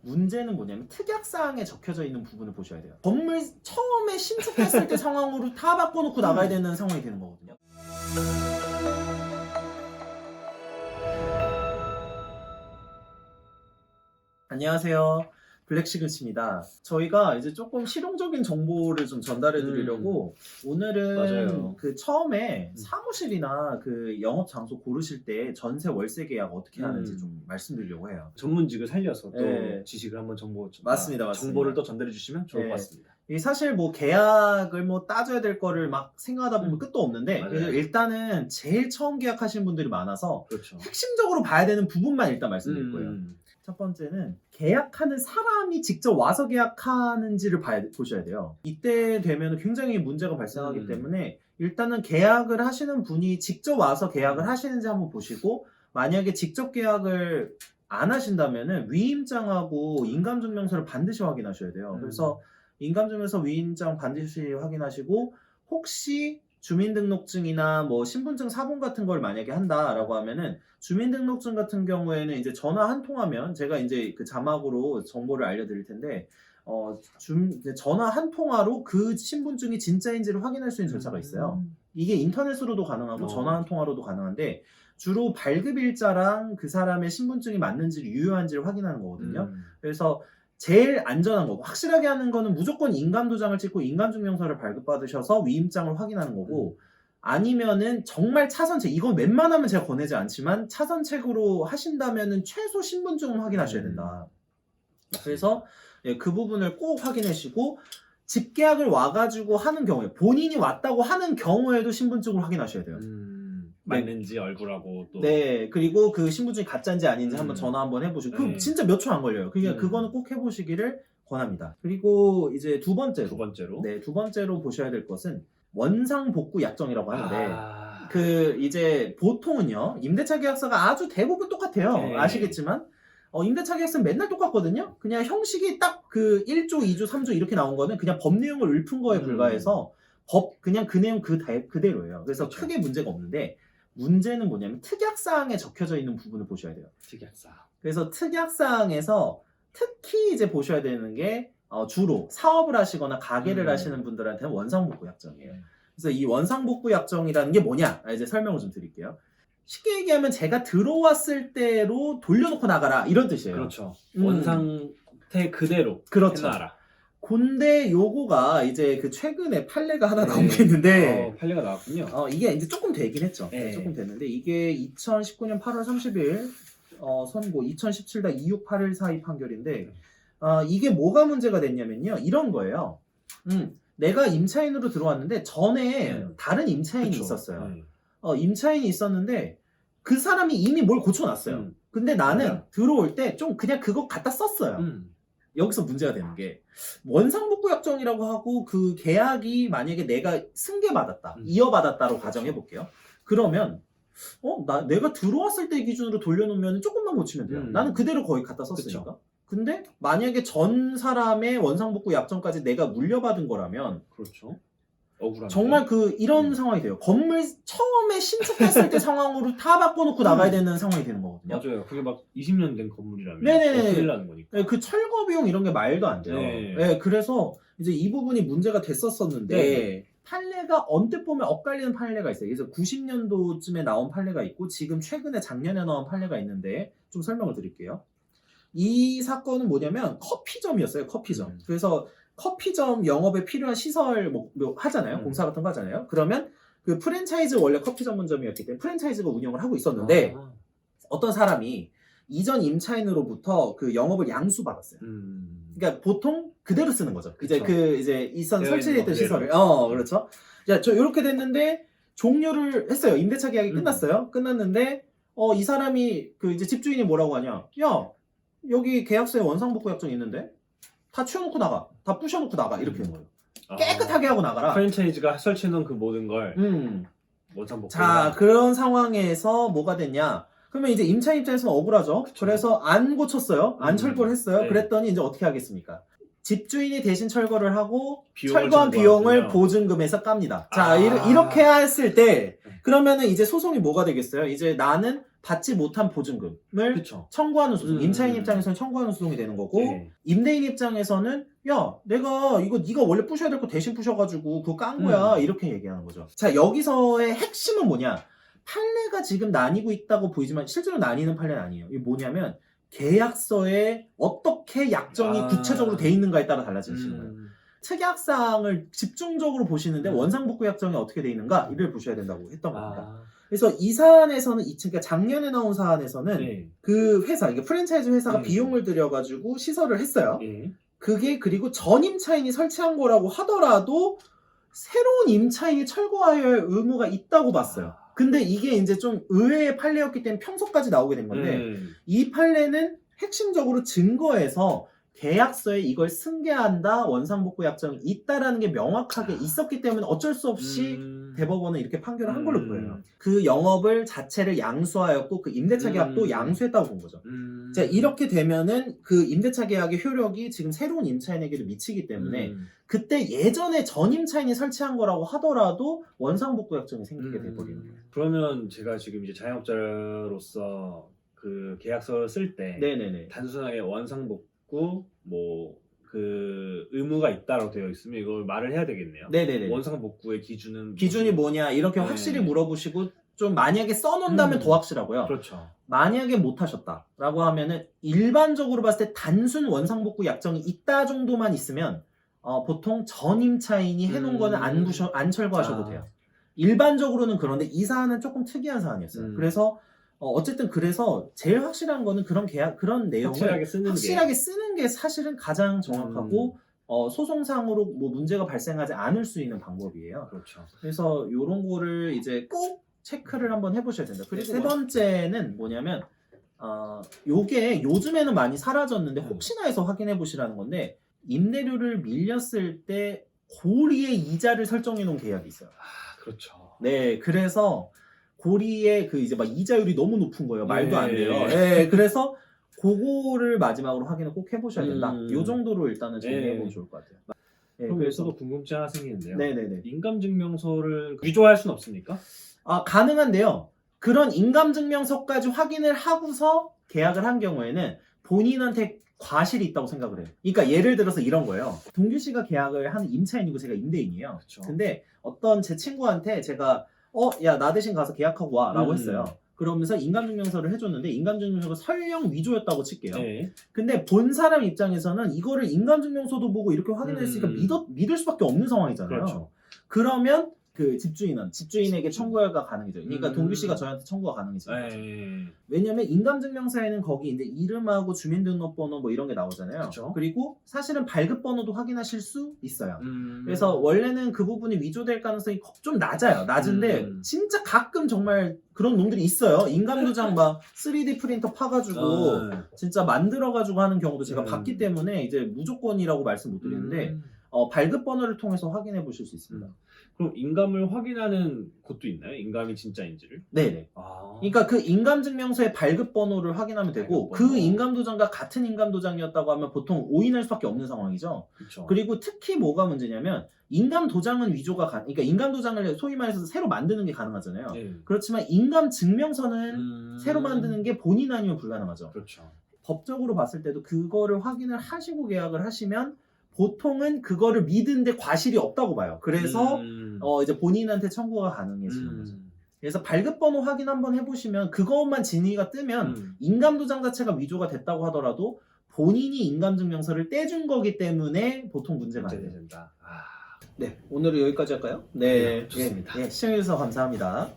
문제는 뭐냐면 특약사항에 적혀져 있는 부분을 보셔야 돼요. 건물 처음에 신축했을 때 상황으로 다 바꿔놓고 나가야 되는 상황이 되는 거거든요. 안녕하세요. 블랙시그스입니다. 저희가 이제 조금 실용적인 정보를 좀 전달해 드리려고 오늘은 맞아요. 그 처음에 사무실이나 그 영업 장소 고르실 때 전세 월세 계약 어떻게 하는지 좀 말씀드리려고 해요. 전문직을 살려서 또 네. 지식을 한번 맞습니다. 정보를 또 전달해 주시면 좋을 네. 것 같습니다. 이 사실 뭐 계약을 뭐 따져야 될 거를 막 생각하다 보면 끝도 없는데 맞아요. 그래서 일단은 제일 처음 계약하시는 분들이 많아서 그렇죠. 핵심적으로 봐야 되는 부분만 일단 말씀드릴 거예요. 첫 번째는 계약하는 사람이 직접 와서 계약하는지를 보셔야 돼요. 이때 되면 굉장히 문제가 발생하기 때문에 일단은 계약을 하시는 분이 직접 와서 계약을 하시는지 한번 보시고, 만약에 직접 계약을 안 하신다면은 위임장하고 인감증명서를 반드시 확인하셔야 돼요. 그래서 인감증명서, 위임장 반드시 확인하시고, 혹시 주민등록증이나 뭐 신분증 사본 같은 걸 만약에 한다라고 하면은, 주민등록증 같은 경우에는 이제 전화 한 통하면 제가 이제 그 자막으로 정보를 알려드릴 텐데, 전화 한 통화로 그 신분증이 진짜인지를 확인할 수 있는 절차가 있어요. 이게 인터넷으로도 가능하고 전화 한 통화로도 가능한데, 주로 발급일자랑 그 사람의 신분증이 맞는지를 유효한지를 확인하는 거거든요. 그래서 제일 안전한 거고 확실하게 하는 거는 무조건 인감도장을 찍고 인감증명서를 발급받으셔서 위임장을 확인하는 거고, 아니면은 정말 차선책, 이건 웬만하면 제가 권하지 않지만 차선책으로 하신다면은 최소 신분증은 확인하셔야 된다. 그래서 그 부분을 꼭 확인하시고, 집계약을 와가지고 하는 경우에, 본인이 왔다고 하는 경우에도 신분증을 확인하셔야 돼요. 맞는지 얼굴하고 또. 네, 그리고 그 신분증이 가짜인지 아닌지 한번 전화 한번 해보시고, 그 진짜 몇 초 안 걸려요. 그러니까 그거는 꼭 해보시기를 권합니다. 그리고 이제 두 번째로 보셔야 될 것은 원상복구 약정이라고 하는데, 그 이제 보통은요 임대차 계약서가 아주 대부분 똑같아요. 네. 아시겠지만 임대차 계약서는 맨날 똑같거든요. 그냥 형식이 딱 그 1조, 2조, 3조 이렇게 나온 거는 그냥 법 내용을 읊은 거에 불과해서 그냥 그 내용 그대로예요. 그래서 그렇죠. 크게 문제가 없는데, 문제는 뭐냐면 특약사항에 적혀져 있는 부분을 보셔야 돼요. 특약사항. 그래서 특약사항에서 특히 이제 보셔야 되는 게 주로 사업을 하시거나 가게를 하시는 분들한테는 원상복구 약정이에요. 그래서 이 원상복구 약정이라는 게 뭐냐, 이제 설명을 좀 드릴게요. 쉽게 얘기하면 제가 들어왔을 때로 돌려놓고 나가라, 이런 뜻이에요. 그렇죠. 원상태 그대로 그렇죠. 해놔라. 근데 요거가 이제 그 최근에 판례가 하나 나온 게 있는데, 판례가 나왔군요. 이게 이제 조금 되긴 했죠. 네. 조금 됐는데, 이게 2019년 8월 30일 선고 2017-268142 판결인데, 이게 뭐가 문제가 됐냐면요, 이런 거예요. 내가 임차인으로 들어왔는데 전에 다른 임차인이 그쵸. 있었어요. 임차인이 있었는데 그 사람이 이미 뭘 고쳐놨어요. 근데 나는 맞아요. 들어올 때 좀 그냥 그거 갖다 썼어요. 여기서 문제가 되는 게, 원상복구 약정이라고 하고 그 계약이 만약에 내가 승계받았다, 이어받았다로 가정해 볼게요. 그러면 내가 들어왔을 때 기준으로 돌려놓으면 조금만 고치면 돼요. 나는 그대로 거의 갖다 썼으니까. 그쵸. 근데 만약에 전 사람의 원상복구 약정까지 내가 물려받은 거라면, 그렇죠. 억울한. 정말 이런 상황이 돼요. 건물 처음에 신축했을 때 상황으로 다 바꿔놓고 나가야 되는 상황이 되는 거거든요. 맞아요. 그게 막 20년 된 건물이라면 네네네. 큰일 나는 거니까. 네, 그 철거 비용 이런 게 말도 안 돼요. 네. 네, 그래서 이제 이 부분이 문제가 됐었었는데, 판례가 언뜻 보면 엇갈리는 판례가 있어요. 그래서 90년도쯤에 나온 판례가 있고, 지금 최근에 작년에 나온 판례가 있는데 좀 설명을 드릴게요. 이 사건은 뭐냐면 커피점이었어요. 커피점. 그래서 커피점 영업에 필요한 시설 뭐 하잖아요. 공사 같은 거 하잖아요. 그러면 그 프랜차이즈, 원래 커피 전문점이었기 때문에 프랜차이즈가 운영을 하고 있었는데, 어떤 사람이 이전 임차인으로부터 그 영업을 양수받았어요. 그러니까 보통 그대로 쓰는 거죠. 이제 설치됐던 시설을. 그렇죠. 자, 저 이렇게 됐는데 종료를 했어요. 임대차 계약이 끝났어요. 끝났는데 이 사람이 이제 집주인이 뭐라고 하냐? 야, 여기 계약서에 원상복구 약정이 있는데 다 치워놓고 나가, 다 부셔놓고 나가, 이렇게 된 거예요. 깨끗하게 하고 나가라. 프랜차이즈가 설치해놓은 그 모든 걸 원상복구. 자, 그런 상황에서 뭐가 됐냐? 그러면 이제 임차인 입장에서는 억울하죠. 그쵸. 그래서 안 고쳤어요. 안 철거를 했어요. 네. 그랬더니 이제 어떻게 하겠습니까? 집주인이 대신 철거를 하고 비용을 철거한 비용을 청구하군요. 보증금에서 깝니다. 자, 이렇게 했을 때 그러면은 이제 소송이 뭐가 되겠어요? 이제 나는 받지 못한 보증금을 그쵸. 청구하는 소송. 임차인 음. 입장에서는 청구하는 소송이 되는 거고 네. 임대인 입장에서는 야 내가 이거 네가 원래 부셔야 될 거 대신 부셔가지고 그거 깐 거야 이렇게 얘기하는 거죠. 자 여기서의 핵심은 뭐냐? 판례가 지금 나뉘고 있다고 보이지만 실제로 나뉘는 판례는 아니에요. 이게 뭐냐면 계약서에 어떻게 약정이 구체적으로 돼 있는가에 따라 달라지는 거예요. 특약사항을 집중적으로 보시는데 원상복구 약정이 어떻게 돼 있는가 이를 보셔야 된다고 했던 겁니다. 그래서 이 사안에서는 그러니까 작년에 나온 사안에서는 네. 그 회사, 이게 프랜차이즈 회사가 네. 비용을 들여가지고 시설을 했어요. 네. 그게 그리고 전 임차인이 설치한 거라고 하더라도 새로운 임차인이 철거해야 할 의무가 있다고 봤어요. 근데 이게 이제 좀 의외의 판례였기 때문에 평소까지 나오게 된 건데 이 판례는 핵심적으로 증거에서 계약서에 이걸 승계한다, 원상복구 약정이 있다라는 게 명확하게 있었기 때문에 어쩔 수 없이 대법원은 이렇게 판결을 한 걸로 보여요. 그 영업을 자체를 양수하였고 그 임대차 계약도 양수했다고 본 거죠. 자, 이렇게 되면은 그 임대차 계약의 효력이 지금 새로운 임차인에게도 미치기 때문에 그때 예전에 전 임차인이 설치한 거라고 하더라도 원상복구 약정이 생기게 돼버리는 거예요. 그러면 제가 지금 이제 자영업자로서 그 계약서를 쓸 때 네네네. 단순하게 원상복구 뭐 그 의무가 있다라고 되어 있으면 이걸 말을 해야 되겠네요. 네네네. 원상복구의 기준이 뭐냐 이렇게 확실히 물어보시고 좀 만약에 써놓는다면 더 확실하고요. 그렇죠. 만약에 못하셨다라고 하면은 일반적으로 봤을 때 단순 원상복구 약정이 있다 정도만 있으면 보통 전 임차인이 해놓은 거는 안 철거하셔도 돼요. 일반적으로는 그런데 이 사안은 조금 특이한 사안이었어요. 그래서 어쨌든 그래서 제일 확실한 거는 그런 내용을 확실하게 쓰는 게 사실은 가장 정확하고 소송상으로 뭐 문제가 발생하지 않을 수 있는 방법이에요. 그렇죠. 그래서 이런 거를 이제 꼭 체크를 한번 해보셔야 된다. 그리고 세 번째는 뭐냐면 요게 요즘에는 많이 사라졌는데 혹시나 해서 확인해 보시라는 건데 임대료를 밀렸을 때 고리의 이자를 설정해 놓은 계약이 있어요. 그렇죠. 네, 그래서 고리의 그 이제 막 이자율이 너무 높은 거예요. 말도 안 돼요. 네, 그래서 그거를 마지막으로 확인을 꼭 해보셔야 된다. 요 정도로 일단은 정리해보면 좋을 것 같아요. 네, 그럼 여기서도 궁금증 하나 생기는데요. 네네네. 인감증명서를 위조할 수는 없습니까? 가능한데요. 그런 인감증명서까지 확인을 하고서 계약을 한 경우에는 본인한테 과실이 있다고 생각을 해요. 그러니까 예를 들어서 이런 거예요. 동규 씨가 계약을 하는 임차인이고 제가 임대인이에요. 그쵸. 근데 어떤 제 친구한테 제가 야, 나 대신 가서 계약하고 와 라고 했어요. 그러면서 인감증명서를 해줬는데 인감증명서가 설령 위조였다고 칠게요. 네. 근데 본 사람 입장에서는 이거를 인감증명서도 보고 이렇게 확인했으니까 믿을 수밖에 없는 상황이잖아요. 그렇죠. 그러면 그 집주인에게 청구가 가능해져요. 그러니까 동규 씨가 저한테 청구가 가능해져요. 왜냐면 인감증명서에는 거기 이제 이름하고 주민등록번호 뭐 이런 게 나오잖아요. 그쵸. 그리고 사실은 발급번호도 확인하실 수 있어요. 그래서 원래는 그 부분이 위조될 가능성이 좀 낮아요. 낮은데 진짜 가끔 정말 그런 놈들이 있어요. 인감도장 막 3D 프린터 파가지고 진짜 만들어가지고 하는 경우도 제가 봤기 때문에 이제 무조건이라고 말씀 못 드리는데 발급번호를 통해서 확인해 보실 수 있습니다. 그럼 인감을 확인하는 곳도 있나요? 인감이 진짜인지를? 네네. 그러니까 그 인감증명서의 발급번호를 확인하면 되고 그 인감도장과 같은 인감도장이었다고 하면 보통 오인할 수밖에 없는 상황이죠. 그쵸. 그리고 특히 뭐가 문제냐면 인감도장은 위조가 그러니까 인감도장을 소위 말해서 새로 만드는 게 가능하잖아요. 그렇지만 인감증명서는 새로 만드는 게 본인 아니면 불가능하죠. 그렇죠. 법적으로 봤을 때도 그거를 확인을 하시고 계약을 하시면 보통은 그거를 믿은데 과실이 없다고 봐요. 그래서 이제 본인한테 청구가 가능해지는 거죠. 그래서 발급번호 확인 한번 해보시면 그것만 진위가 뜨면 인감도장 자체가 위조가 됐다고 하더라도 본인이 인감증명서를 떼준 거기 때문에 보통 문제가 안 된다. 네, 오늘은 여기까지 할까요? 네, 좋습니다. 시청해주셔서 감사합니다.